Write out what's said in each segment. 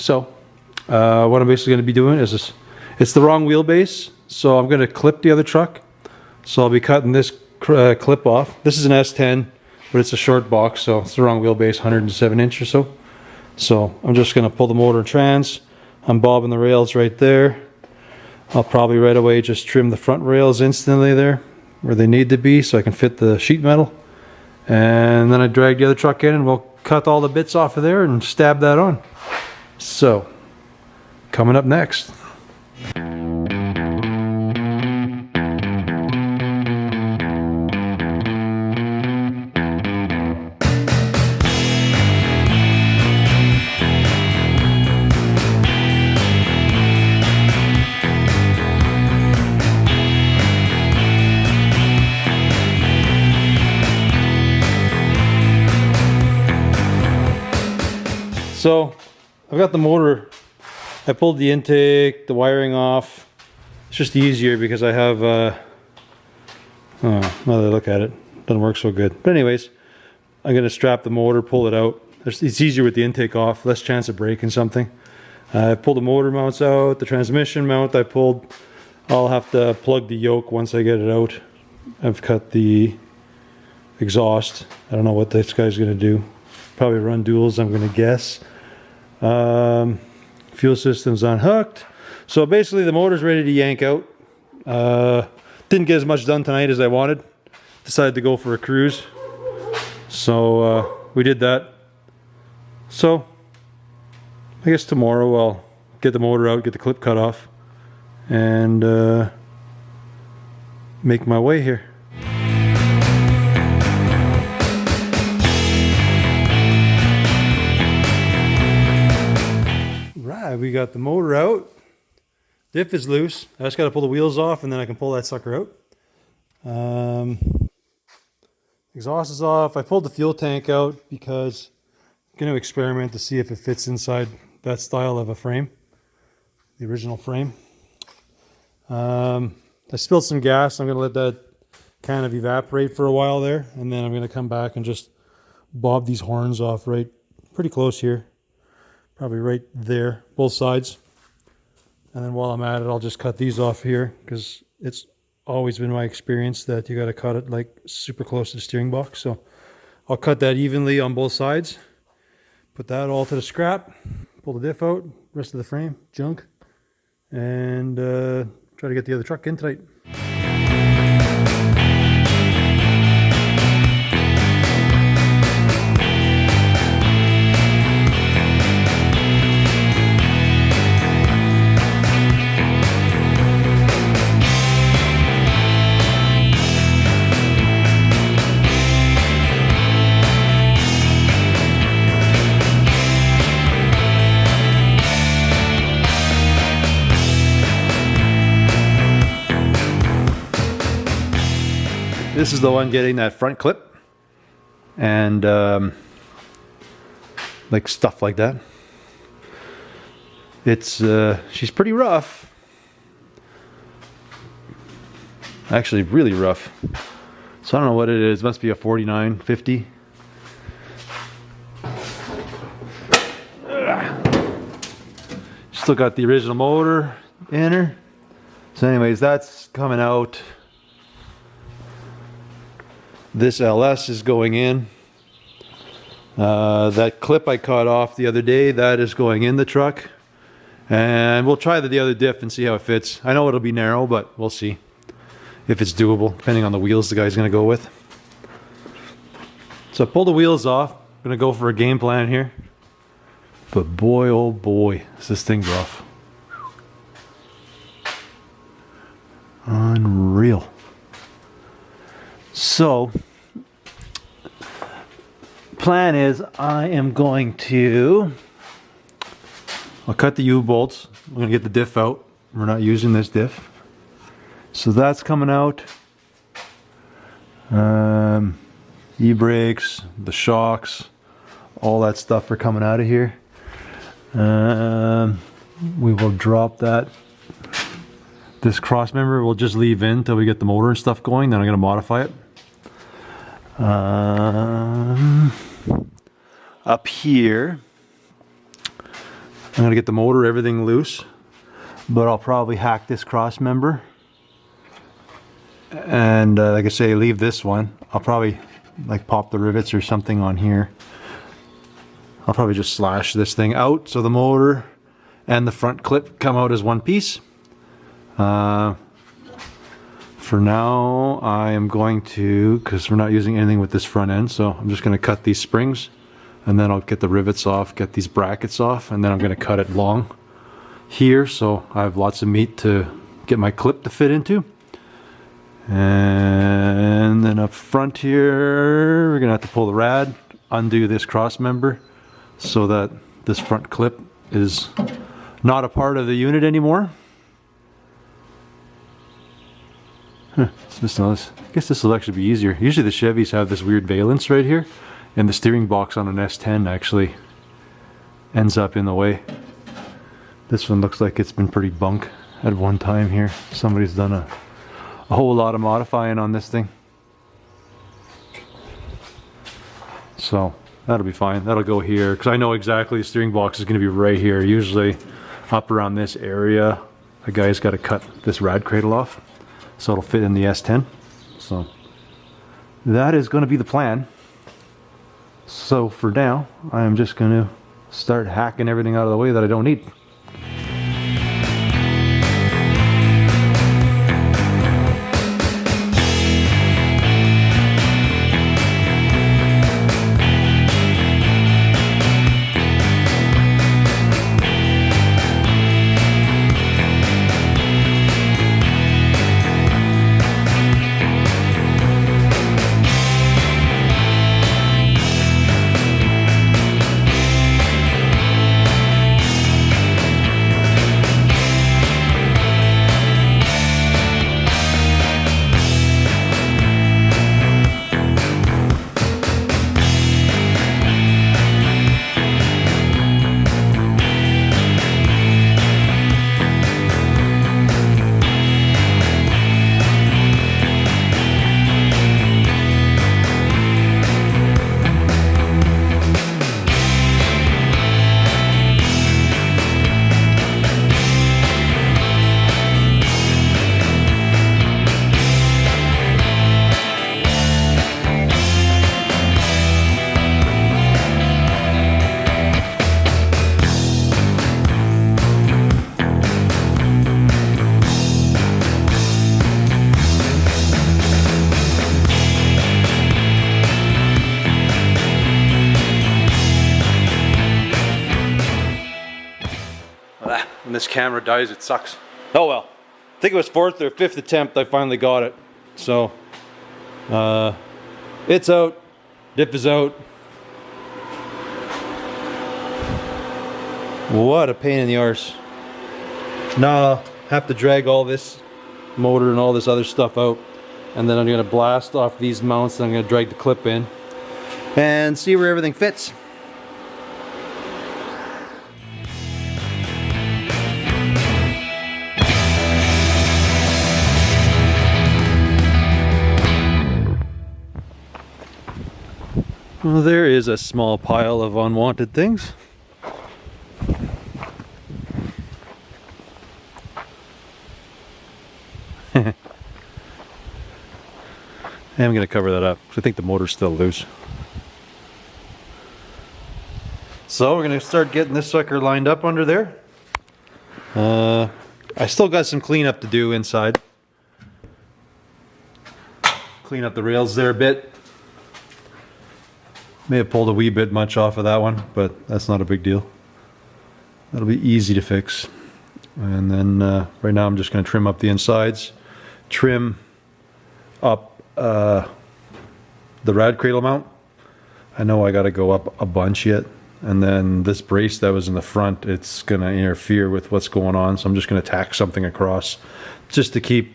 So what I'm basically going to be doing is this. It's the wrong wheelbase, so I'm going to clip the other truck. So I'll be cutting this clip off. This is an S10, but it's a short box, so it's the wrong wheelbase, 107 inch or so. So I'm just going to pull the motor and trans. I'm bobbing the rails right there. I'll probably right away just trim the front rails instantly there where they need to be so I can fit the sheet metal. And then I drag the other truck in and we'll cut all the bits off of there and stab that on. So, coming up next. So I've got the motor, I pulled the intake, the wiring off. It's just easier because I have, now that I look at it, doesn't work so good. But anyways, I'm going to strap the motor, pull it out. It's easier with the intake off, less chance of breaking something. I pulled the motor mounts out, the transmission mount I pulled. I'll have to plug the yoke once I get it out. I've cut the exhaust. I don't know what this guy's going to do. Probably run duals, I'm going to guess. Fuel system's unhooked. So basically the motor's ready to yank out. Didn't get as much done tonight as I wanted. Decided to go for a cruise. So we did that. So I guess tomorrow I'll get the motor out, get the clip cut off, and make my way here. We got the motor out. Diff is loose. I just got to pull the wheels off and then I can pull that sucker out. Exhaust is off. I pulled the fuel tank out because I'm going to experiment to see if it fits inside that style of a frame, the original frame. I spilled some gas. I'm going to let that kind of evaporate for a while there, and then I'm going to come back and just bob these horns off right pretty close here. Probably right there, both sides. And then while I'm at it, I'll just cut these off here because it's always been my experience that you got to cut it like super close to the steering box. So I'll cut that evenly on both sides. Put that all to the scrap. Pull the diff out, rest of the frame, junk. And try to get the other truck in tonight. This is the one getting that front clip and like stuff like that. It's she's pretty rough, actually really rough. So I don't know what it is. It must be a 4950. Still got the original motor in her. So anyways, that's coming out. This LS is going in. That clip I cut off the other day, that is going in the truck. And we'll try the other diff and see how it fits. I know it'll be narrow, but we'll see if it's doable, depending on the wheels the guy's going to go with. So I pulled the wheels off. I'm going to go for a game plan here. But boy, oh boy, is this thing rough. Unreal. So, plan is I am going to, I'll cut the U-bolts. I'm going to get the diff out. We're not using this diff. So that's coming out. E-brakes, the shocks, all that stuff are coming out of here. We will drop that. This cross member we'll just leave in until we get the motor and stuff going, then I'm going to modify it. Up here, I'm gonna get the motor, everything loose, but I'll probably hack this cross member. And like I say, leave this one. I'll probably like pop the rivets or something on here. I'll probably just slash this thing out so the motor and the front clip come out as one piece. For now, I am going to, because we're not using anything with this front end, so I'm just going to cut these springs, and then I'll get the rivets off, get these brackets off, and then I'm going to cut it long here so I have lots of meat to get my clip to fit into. And then up front here, we're going to have to pull the rad, undo this cross member so that this front clip is not a part of the unit anymore. I guess this will actually be easier. Usually the Chevys have this weird valance right here, and the steering box on an S10 actually ends up in the way. This one looks like it's been pretty bunk at one time here. Somebody's done a whole lot of modifying on this thing. So that'll be fine. That'll go here, because I know exactly the steering box is going to be right here. Usually up around this area, a guy's got to cut this rad cradle off so it'll fit in the S10. So that is going to be the plan. So for now, I am just going to start hacking everything out of the way that I don't need. When this camera dies, it sucks. Oh well. I think it was 4th or 5th attempt I finally got it. So, it's out. Dip is out. What a pain in the arse. Now I'll have to drag all this motor and all this other stuff out. And then I'm going to blast off these mounts and I'm going to drag the clip in. And see where everything fits. Well, there is a small pile of unwanted things. I'm going to cover that up because I think the motor's still loose. So we're going to start getting this sucker lined up under there. I still got some cleanup to do inside. Clean up the rails there a bit. May have pulled a wee bit much off of that one, but that's not a big deal. That'll be easy to fix. And then right now I'm just going to trim up the insides, trim up the rad cradle mount. I know I got to go up a bunch yet. And then this brace that was in the front, it's going to interfere with what's going on. So I'm just going to tack something across just to keep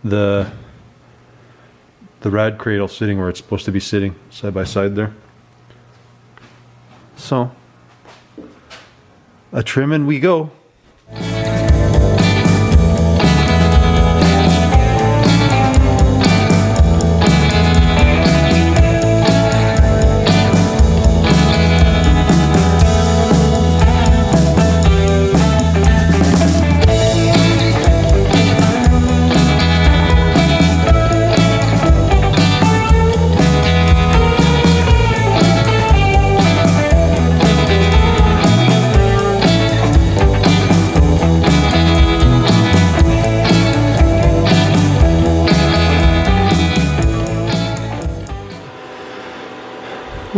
the rad cradle sitting where it's supposed to be sitting, side by side there. So, a trim and we go.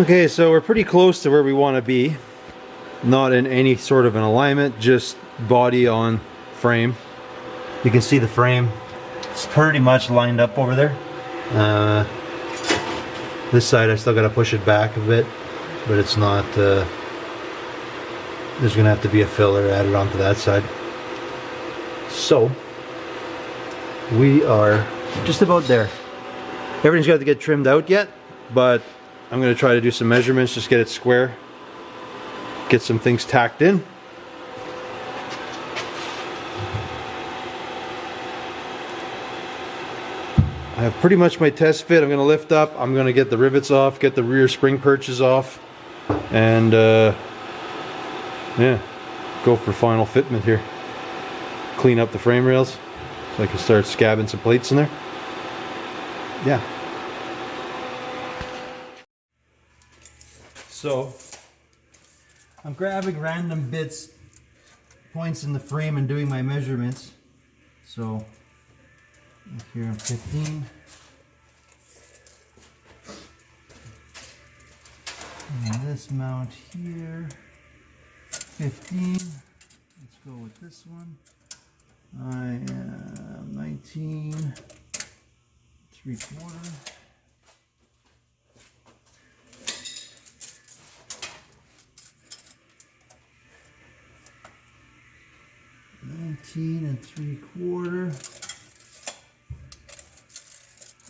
Okay, so we're pretty close to where we want to be. Not in any sort of an alignment, just body on frame. You can see the frame. It's pretty much lined up over there. This side I still got to push it back a bit, but it's not, there's going to have to be a filler added onto that side. So, we are just about there. Everything's got to get trimmed out yet, but I'm going to try to do some measurements, just get it square, get some things tacked in. I have pretty much my test fit. I'm going to lift up, I'm going to get the rivets off, get the rear spring perches off, and yeah, go for final fitment here. Clean up the frame rails so I can start scabbing some plates in there. Yeah. So I'm grabbing random bits, points in the frame and doing my measurements. So here I'm 15. And this mount here, 15. Let's go with this one. I am 19, 3/4. And 3/4.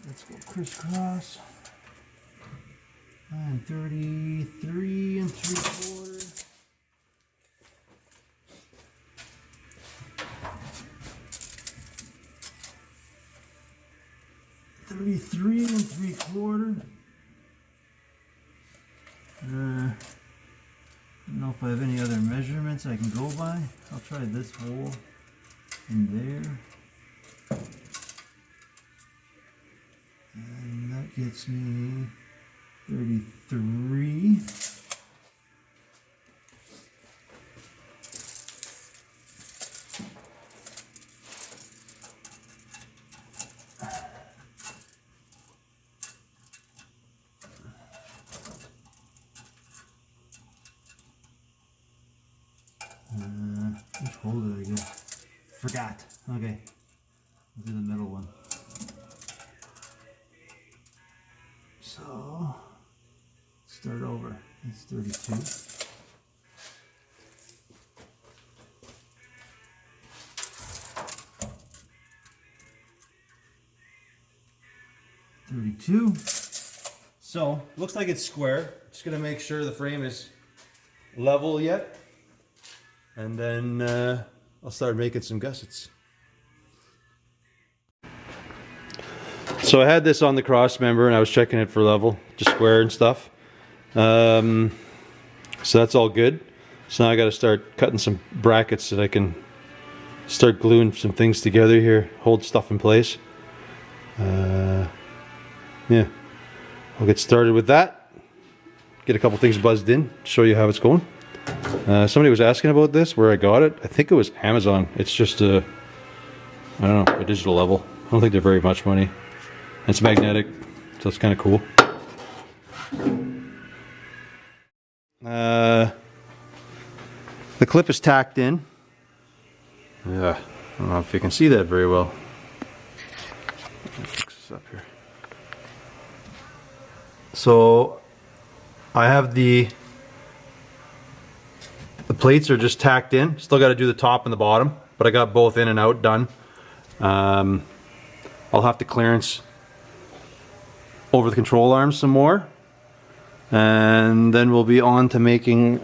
Let's go crisscross. And 33 3/4. $33 3/4. I don't know if I have any other measurements I can go by. I'll try this hole in there. And that gets me 33. Which hole did I get? Forgot. Okay. I'll do the middle one. So, start over. It's 32. So, looks like it's square. Just gonna make sure the frame is level yet. And then I'll start making some gussets. So I had this on the cross member and I was checking it for level, just square and stuff. So that's all good. So now I got to start cutting some brackets so that I can start gluing some things together here, hold stuff in place. Yeah, I'll get started with that. Get a couple things buzzed in, show you how it's going. Somebody was asking about this, where I got it. I think it was Amazon. It's just a, I don't know, a digital level. I don't think they're very much money. It's magnetic, so it's kind of cool. The clip is tacked in. Yeah, I don't know if you can see that very well. Let me fix this up here. So I have the plates are just tacked in. Still got to do the top and the bottom, but I got both in and out done. I'll have to clearance over the control arms some more, and then we'll be on to making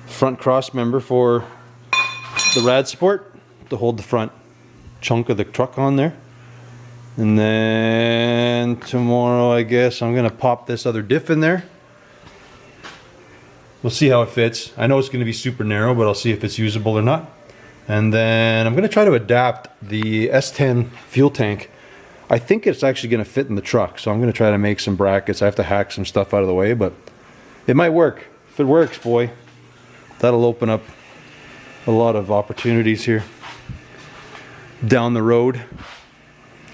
front cross member for the rad support to hold the front chunk of the truck on there. And then tomorrow, I guess, I'm going to pop this other diff in there. We'll see how it fits. I know it's going to be super narrow, but I'll see if it's usable or not. And then I'm going to try to adapt the S10 fuel tank. I think it's actually going to fit in the truck, so I'm going to try to make some brackets. I have to hack some stuff out of the way, but it might work. If it works, boy, that'll open up a lot of opportunities here down the road.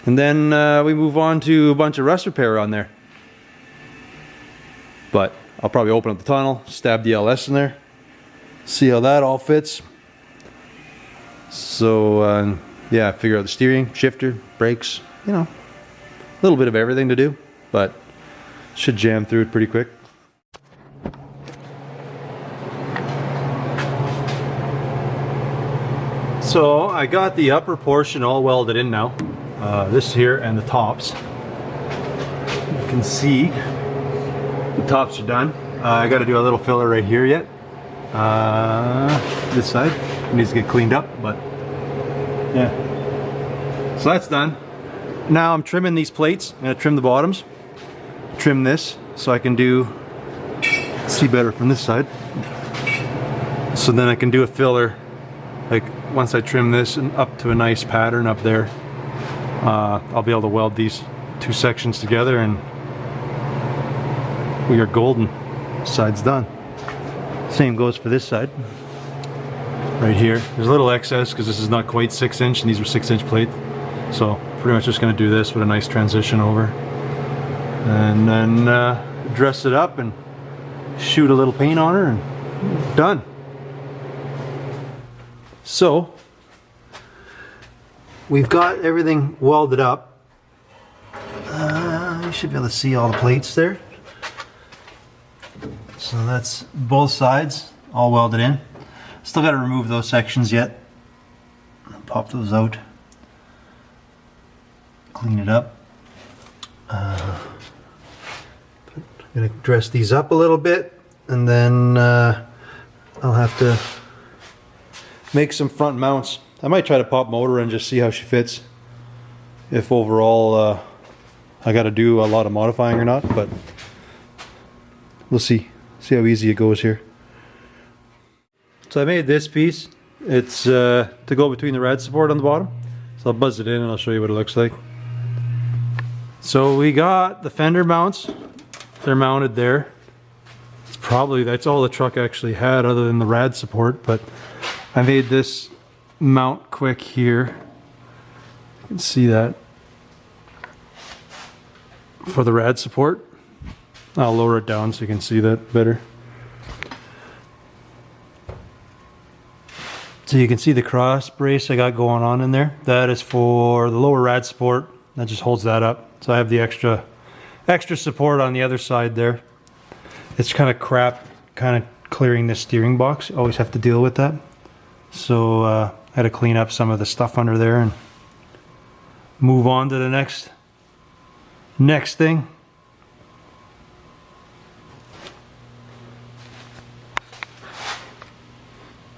And then we move on to a bunch of rust repair on there. But I'll probably open up the tunnel, stab the LS in there, see how that all fits. So yeah, figure out the steering, shifter, brakes, you know, a little bit of everything to do, but should jam through it pretty quick. So I got the upper portion all welded in now. This here and the tops. You can see the tops are done. I got to do a little filler right here yet. This side needs to get cleaned up, but yeah. So that's done. Now I'm trimming these plates. I'm going to trim the bottoms. Trim this so I can see better from this side. So then I can do a filler, like once I trim this and up to a nice pattern up there. I'll be able to weld these two sections together and we are golden. Side's done. Same goes for this side. Right here. There's a little excess because this is not quite 6" and these were 6" plates. So pretty much just going to do this with a nice transition over. And then dress it up and shoot a little paint on her and done. So we've got everything welded up. You should be able to see all the plates there. So that's both sides all welded in. Still got to remove those sections yet. Pop those out. Clean it up. I'm going to dress these up a little bit and then I'll have to make some front mounts. I might try to pop motor and just see how she fits. If overall I got to do a lot of modifying or not, but we'll see. See how easy it goes here. So I made this piece. It's to go between the rad support on the bottom. So I'll buzz it in and I'll show you what it looks like. So we got the fender mounts. They're mounted there. That's all the truck actually had other than the rad support, but I made this mount quick here. You can see that for the rad support. I'll lower it down so you can see that better. So you can see the cross brace I got going on in there. That is for the lower rad support. That just holds that up. So I have the extra support on the other side there. It's kind of crap, kind of clearing the steering box. You always have to deal with that. So I had to clean up some of the stuff under there and move on to the next thing.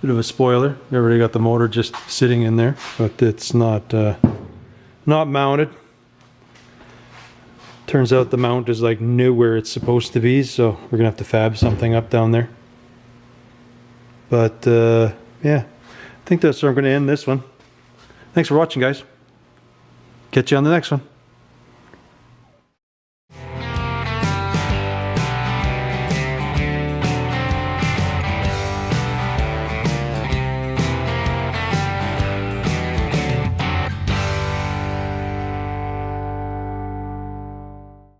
Bit of a spoiler. We already got the motor just sitting in there, but it's not mounted. Turns out the mount is like new where it's supposed to be, so we're gonna have to fab something up down there. But yeah, I think that's where I'm gonna end this one. Thanks for watching, guys. Catch you on the next one.